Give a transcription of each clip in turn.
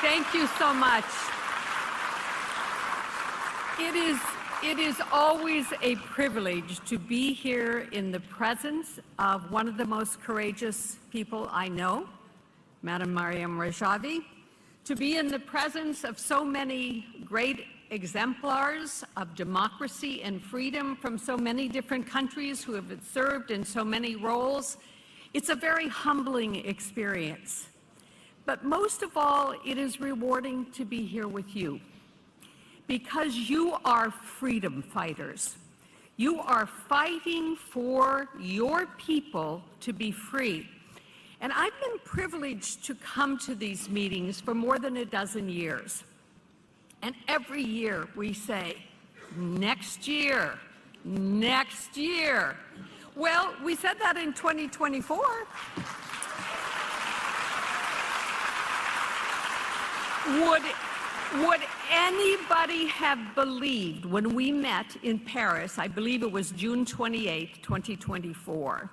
Thank you so much. It is always a privilege to be here in the presence of one of the most courageous people I know, Madam Mariam Rajavi, to be in the presence of so many great exemplars of democracy and freedom from so many different countries who have served in so many roles. It's a very humbling experience. But most of all, it is rewarding to be here with you because you are freedom fighters. You are fighting for your people to be free. And I've been privileged to come to these meetings for more than a dozen years. And every year we say, next year, next year. Well, we said that in 2024. Would anybody have believed when we met in Paris, I believe it was June 28, 2024,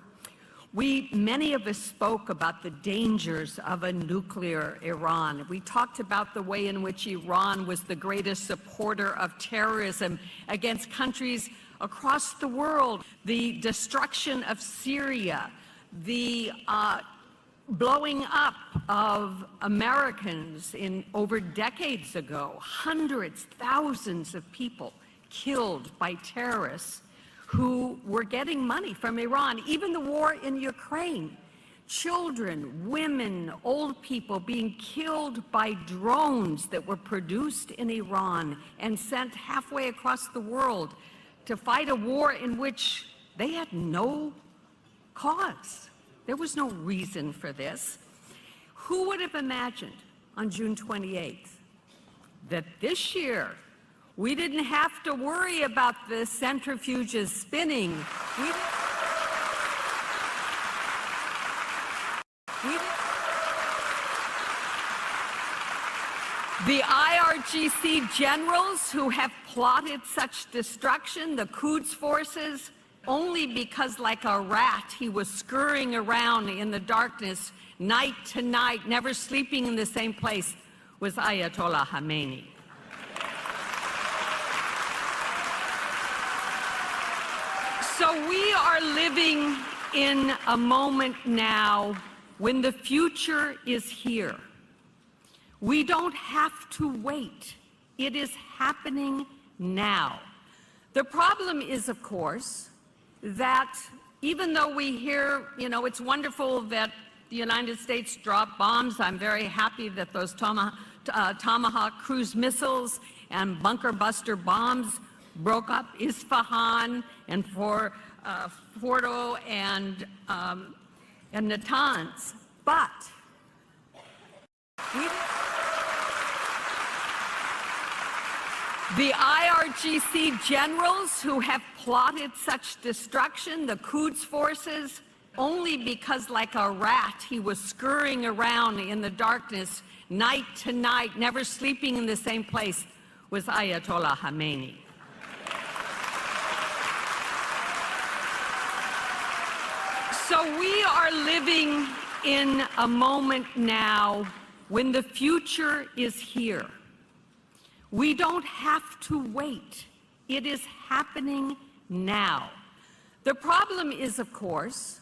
many of us spoke about the dangers of a nuclear Iran. We talked about the way in which Iran was the greatest supporter of terrorism against countries across the world, the destruction of Syria, the blowing up of Americans over decades ago, hundreds, thousands of people killed by terrorists who were getting money from Iran, even the war in Ukraine, children, women, old people being killed by drones that were produced in Iran and sent halfway across the world to fight a war in which they had no cause. There was no reason for this. Who would have imagined on June 28th that this year we didn't have to worry about the centrifuges spinning? The IRGC generals who have plotted such destruction, the Quds forces, only because like a rat he was scurrying around in the darkness night to night, never sleeping in the same place, was Ayatollah Khamenei. So we are living in a moment now when the future is here. We don't have to wait. It is happening now. The problem is, of course, that even though we hear, it's wonderful that the United States dropped bombs. I'm very happy that those Tomahawk cruise missiles and bunker buster bombs broke up Isfahan and Fordo and Natanz. But the IRGC generals who have plotted such destruction, the Quds forces, only because like a rat he was scurrying around in the darkness night to night, never sleeping in the same place, was Ayatollah Khamenei. So we are living in a moment now when the future is here. We don't have to wait. It is happening now. The problem is, of course,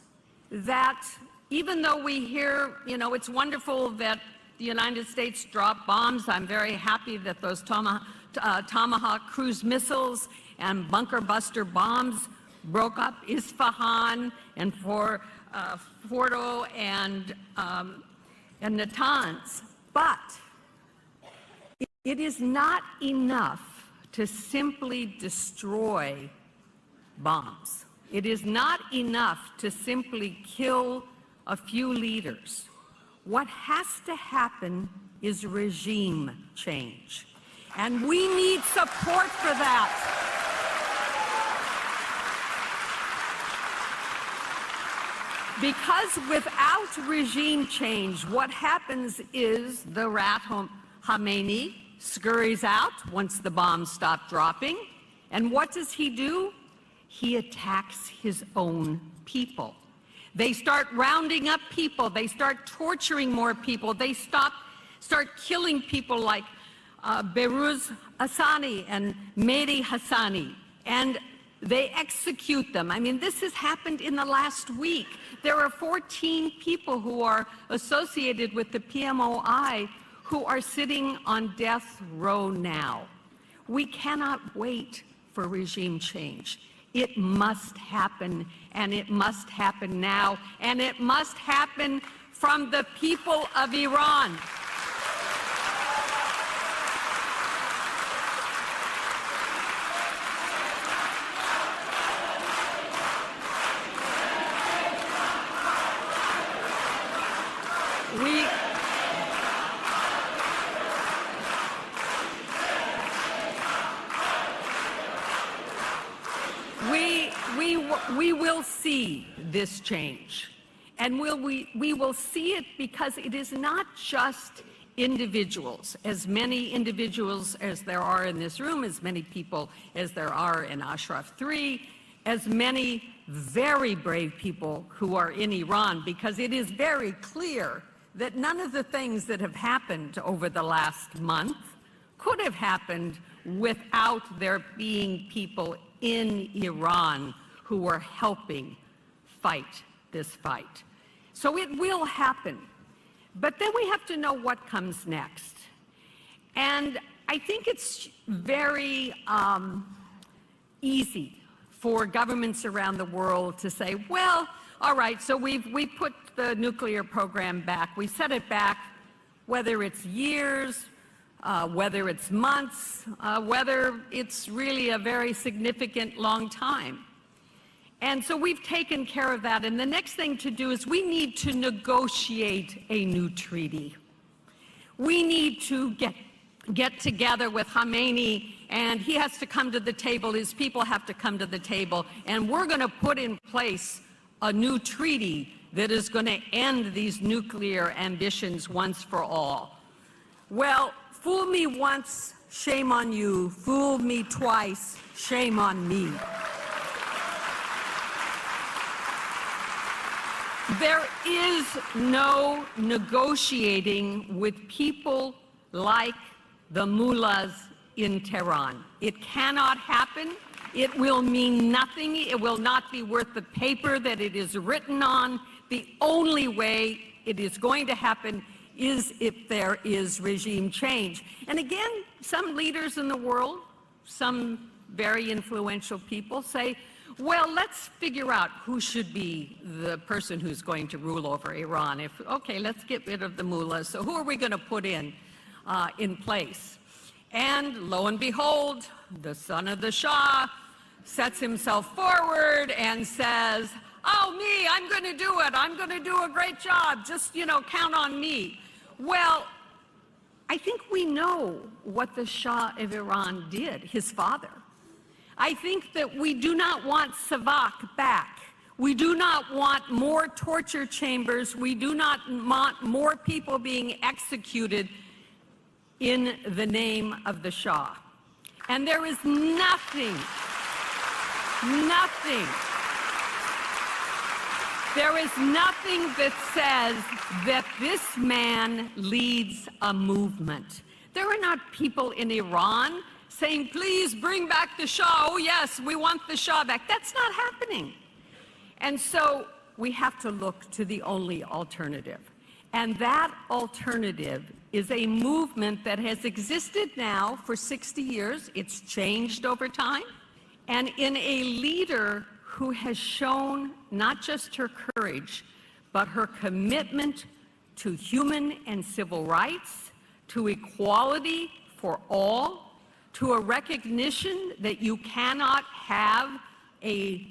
that even though we hear, it's wonderful that the United States dropped bombs. I'm very happy that those Tomahawk cruise missiles and bunker buster bombs broke up Isfahan and Fordo and Natanz. But it is not enough to simply destroy bombs. It is not enough to simply kill a few leaders. What has to happen is regime change. And we need support for that. Because without regime change, what happens is the rat Khamenei scurries out once the bombs stop dropping. And what does he do? He attacks his own people. They start rounding up people. They start torturing more people. They stop start killing people like Behruz Hassani and Mehdi Hassani, and they execute them. I mean, this has happened in the last week. There are 14 people who are associated with the PMOI who are sitting on death row now. We cannot wait for regime change. It must happen, and it must happen now, and it must happen from the people of Iran. We will see this change, and we will see it because it is not just individuals, as many individuals as there are in this room, as many people as there are in Ashraf 3, as many very brave people who are in Iran, because it is very clear that none of the things that have happened over the last month could have happened without there being people in Iran who are helping fight this fight. So it will happen. But then we have to know what comes next. And I think it's very easy for governments around the world to say, well, all right, so we put the nuclear program back. We set it back, whether it's years, whether it's months, whether it's really a very significant long time. And so we've taken care of that. And the next thing to do is we need to negotiate a new treaty. We need to get together with Khamenei, and he has to come to the table, his people have to come to the table, and we're going to put in place a new treaty that is going to end these nuclear ambitions once for all. Well, fool me once, shame on you. Fool me twice, shame on me. There is no negotiating with people like the mullahs in Tehran. It cannot happen. It will mean nothing. It will not be worth the paper that it is written on. The only way it is going to happen is if there is regime change. And again, some leaders in the world, some very influential people say, well, let's figure out who should be the person who's going to rule over Iran. Okay, let's get rid of the mullahs. So who are we going to put in place? And lo and behold, the son of the Shah sets himself forward and says, oh, me, I'm going to do it. I'm going to do a great job. Just, count on me. Well, I think we know what the Shah of Iran did, his father. I think that we do not want Savak back. We do not want more torture chambers. We do not want more people being executed in the name of the Shah. And there is nothing, there is nothing that says that this man leads a movement. There are not people in Iran saying, please bring back the Shah. Oh, yes, we want the Shah back. That's not happening. And so we have to look to the only alternative. And that alternative is a movement that has existed now for 60 years. It's changed over time. And in a leader who has shown not just her courage, but her commitment to human and civil rights, to equality for all, to a recognition that you cannot have a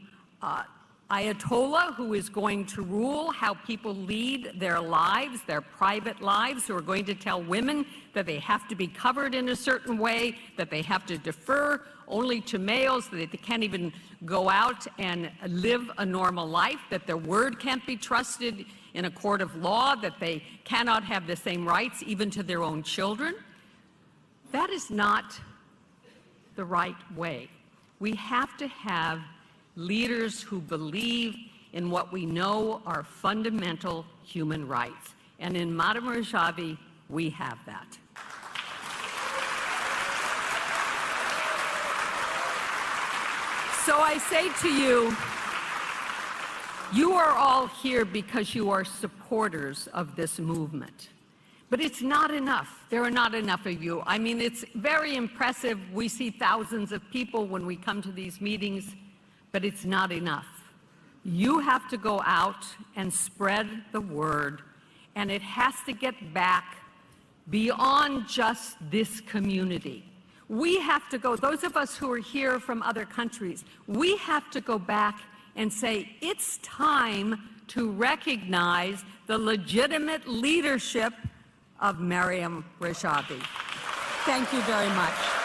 Ayatollah who is going to rule how people lead their lives, their private lives, who are going to tell women that they have to be covered in a certain way, that they have to defer only to males, that they can't even go out and live a normal life, that their word can't be trusted in a court of law, that they cannot have the same rights even to their own children. That is not the right way. We have to have leaders who believe in what we know are fundamental human rights. And in Madam Rajavi, we have that. So I say to you, you are all here because you are supporters of this movement. But it's not enough. There are not enough of you. I mean, it's very impressive. We see thousands of people when we come to these meetings, but it's not enough. You have to go out and spread the word, and it has to get back beyond just this community. We have to go, those of us who are here from other countries, we have to go back and say, it's time to recognize the legitimate leadership of Maryam Rajavi. Thank you very much.